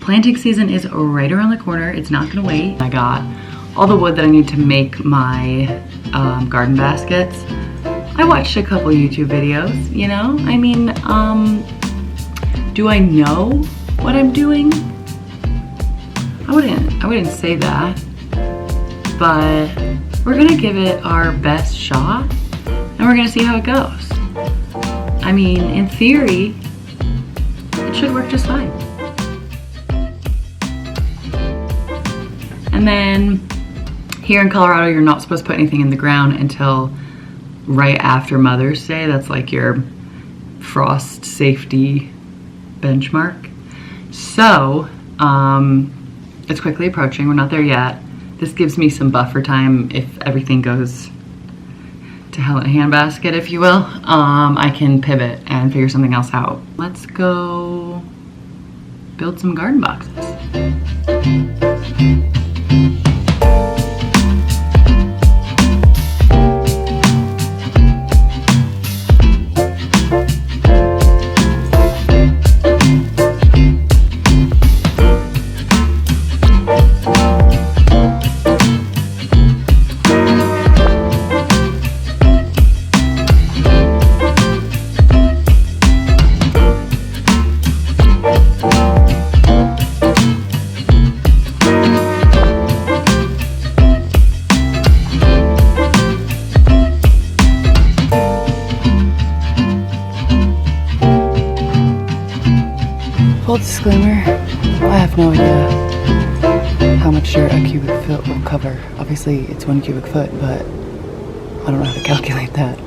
Planting season is right around the corner. It's not gonna wait. I got all the wood that I need to make my garden baskets. I watched a couple YouTube videos, you know? I mean, do I know what I'm doing? I wouldn't say that, but we're gonna give it our best shot and we're gonna see how it goes. I mean, in theory, it should work just fine. And then here in Colorado, you're not supposed to put anything in the ground until right after Mother's Day. That's like your frost safety benchmark. So, it's quickly approaching. We're not there yet. This gives me some buffer time if everything goes to hell in a handbasket, if you will. I can pivot and figure something else out. Let's go build some garden boxes. Full disclaimer, I have no idea how much dirt a cubic foot will cover. Obviously it's 1 cubic foot, but I don't know how to calculate that.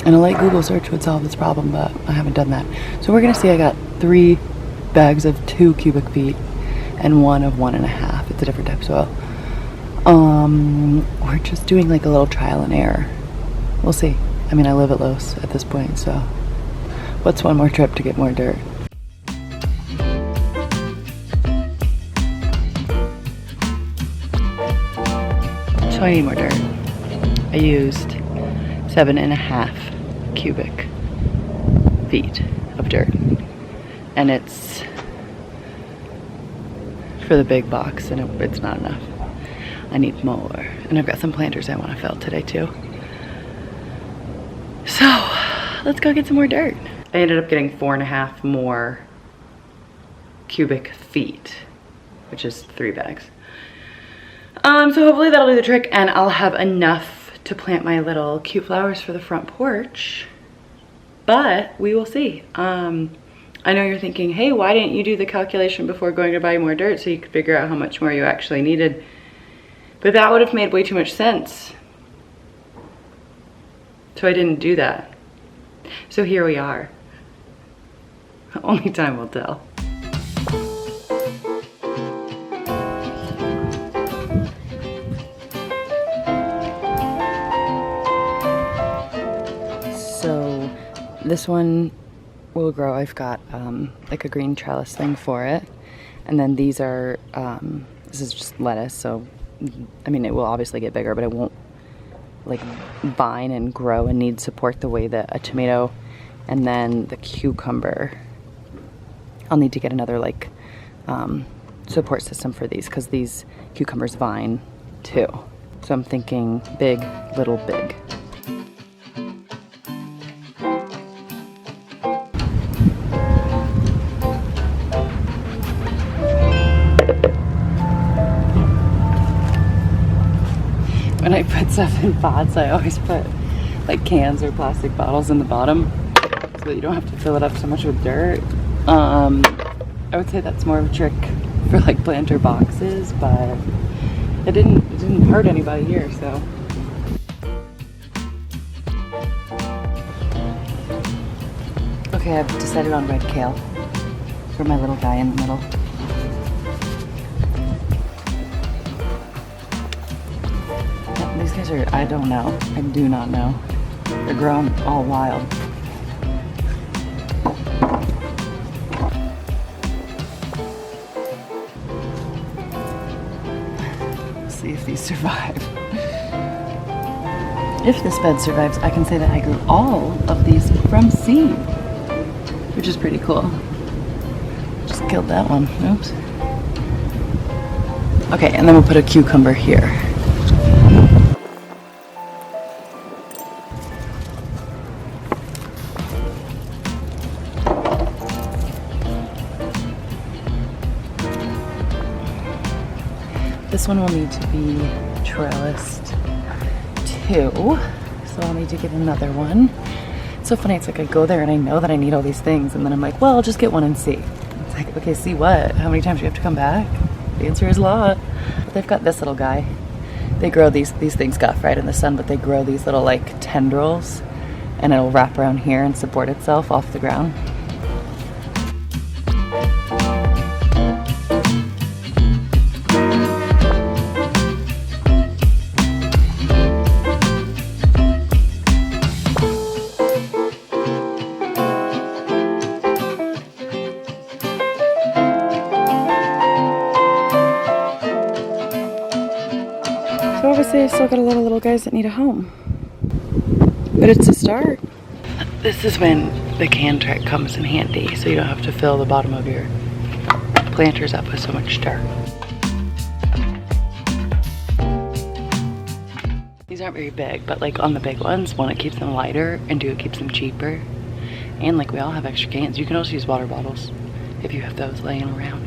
And a light Google search would solve this problem, but I haven't done that. So we're gonna see. I got 3 bags of 2 cubic feet and 1 of 1.5. It's a different type of soil. We're just doing like a little trial and error. We'll see. I mean, I live at Los at this point, so what's one more trip to get more dirt? So I need more dirt. I used 7.5 cubic feet of dirt. And it's for the big box and it's not enough. I need more. And I've got some planters I want to fill today too. So let's go get some more dirt. I ended up getting 4.5 more cubic feet, which is 3 bags. So hopefully that'll do the trick and I'll have enough to plant my little cute flowers for the front porch, but we will see. I know you're thinking, hey, why didn't you do the calculation before going to buy more dirt so you could figure out how much more you actually needed? But that would have made way too much sense. So I didn't do that. So here we are. Only time will tell. So this one will grow. I've got like a green trellis thing for it. And then these are, this is just lettuce. So, I mean, it will obviously get bigger, but it won't like vine and grow and need support the way that a tomato. And then the cucumber, I'll need to get another like support system for these because these cucumbers vine too. So I'm thinking big, little, big. When I put stuff in pots, I always put like cans or plastic bottles in the bottom so that you don't have to fill it up so much with dirt. I would say that's more of a trick for like planter boxes, but it didn't hurt anybody here, so. Okay, I've decided on red kale for my little guy in the middle. These guys are, I don't know. I do not know. They're grown all wild. Let's see if these survive. If this bed survives, I can say that I grew all of these from seed, which is pretty cool. Just killed that one. Oops. Okay, and then we'll put a cucumber here. This one will need to be trellised too, so I'll need to get another one. It's so funny, it's like I go there and I know that I need all these things, and then I'm like, well, I'll just get one and see. It's like, okay, see what? How many times do you have to come back? The answer is a lot. But they've got this little guy. They grow these things got fried in the sun, but they grow these little like tendrils, and it'll wrap around here and support itself off the ground. So obviously I still got a lot of little guys that need a home. But it's a start. This is when the can track comes in handy, so you don't have to fill the bottom of your planters up with so much dirt. These aren't very big, but like on the big ones, one, it keeps them lighter, and two, it keeps them cheaper. And like we all have extra cans. You can also use water bottles if you have those laying around.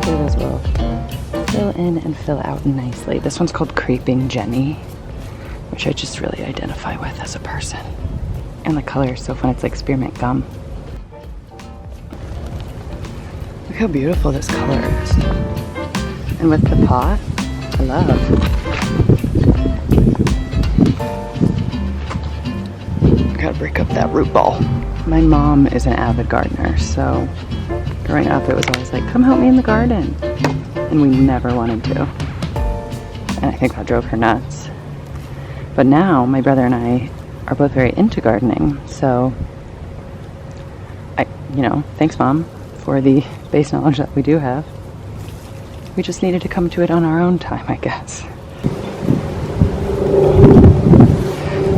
Those will fill in and fill out nicely. This one's called Creeping Jenny, which I just really identify with as a person. And the color is so fun, it's like spearmint gum. Look how beautiful this color is. And with the pot, I love. Gotta break up that root ball. My mom is an avid gardener, so growing up, it was always like, come help me in the garden. And we never wanted to. And I think that drove her nuts. But now, my brother and I are both very into gardening. So, thanks, Mom, for the base knowledge that we do have. We just needed to come to it on our own time, I guess.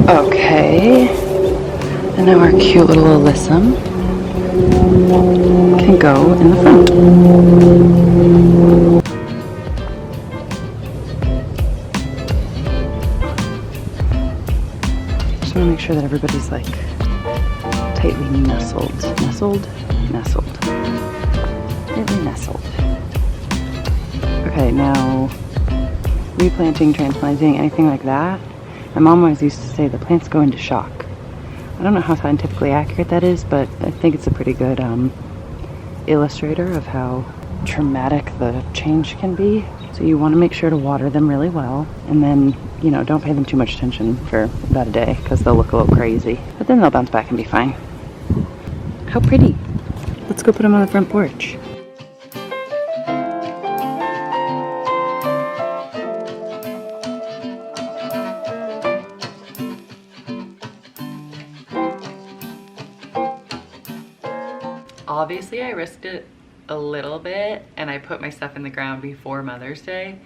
Okay. And now our cute little alyssum can go in the front. Just want to make sure that everybody's like tightly nestled. Nestled. Tightly nestled. Okay, now replanting, transplanting, anything like that. My mom always used to say the plants go into shock. I don't know how scientifically accurate that is, but I think it's a pretty good illustrator of how traumatic the change can be. So you want to make sure to water them really well, and then, don't pay them too much attention for about a day, because they'll look a little crazy. But then they'll bounce back and be fine. How pretty. Let's go put them on the front porch. Obviously, I risked it a little bit and I put my stuff in the ground before Mother's Day,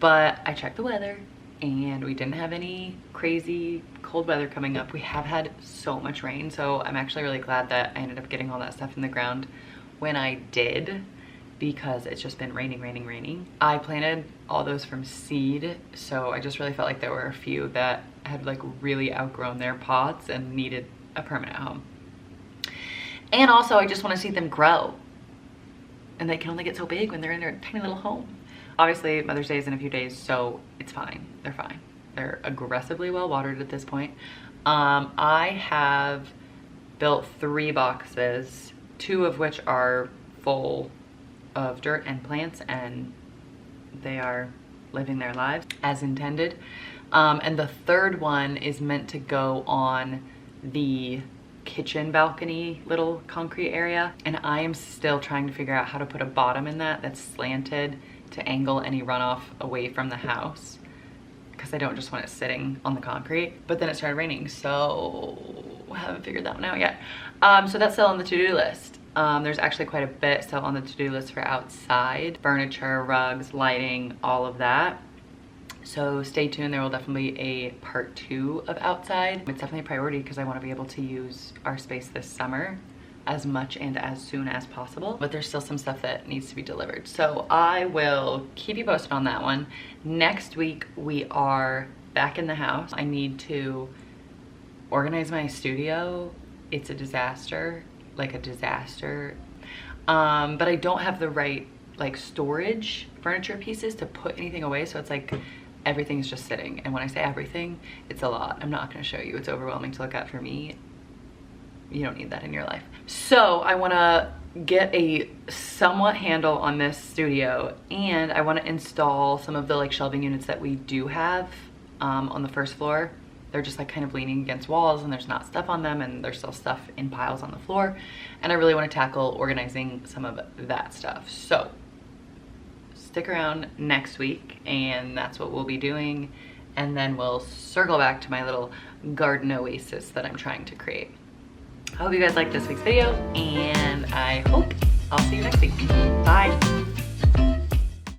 but I checked the weather and we didn't have any crazy cold weather coming up. We have had so much rain, so I'm actually really glad that I ended up getting all that stuff in the ground when I did, because it's just been raining. I planted all those from seed, so I just really felt like there were a few that had like really outgrown their pots and needed a permanent home. And also, I just want to see them grow. And they can only get so big when they're in their tiny little home. Obviously, Mother's Day is in a few days, so it's fine. They're fine. They're aggressively well watered at this point. I have built 3 boxes, 2 of which are full of dirt and plants, and they are living their lives as intended. And the 3rd one is meant to go on the kitchen balcony little concrete area, and I am still trying to figure out how to put a bottom in that that's slanted to angle any runoff away from the house, because I don't just want it sitting on the concrete. But then it started raining, so I haven't figured that one out yet. So that's still on the to-do list. There's actually quite a bit still on the to-do list for outside: furniture, rugs, lighting, all of that. So stay tuned, there will definitely be a part 2 of outside. It's definitely a priority because I want to be able to use our space this summer as much and as soon as possible, but there's still some stuff that needs to be delivered. So I will keep you posted on that one. Next week we are back in the house. I need to organize my studio. It's a disaster, like a disaster. But I don't have the right like storage furniture pieces to put anything away, so it's like everything's just sitting. And when I say everything, it's a lot. I'm not gonna show you, it's overwhelming to look at for me. You don't need that in your life. So I wanna get a somewhat handle on this studio, and I wanna install some of the like shelving units that we do have on the first floor. They're just like kind of leaning against walls and there's not stuff on them, and there's still stuff in piles on the floor. And I really wanna tackle organizing some of that stuff. So stick around next week and that's what we'll be doing. And then we'll circle back to my little garden oasis that I'm trying to create. I hope you guys liked this week's video, and I hope I'll see you next week.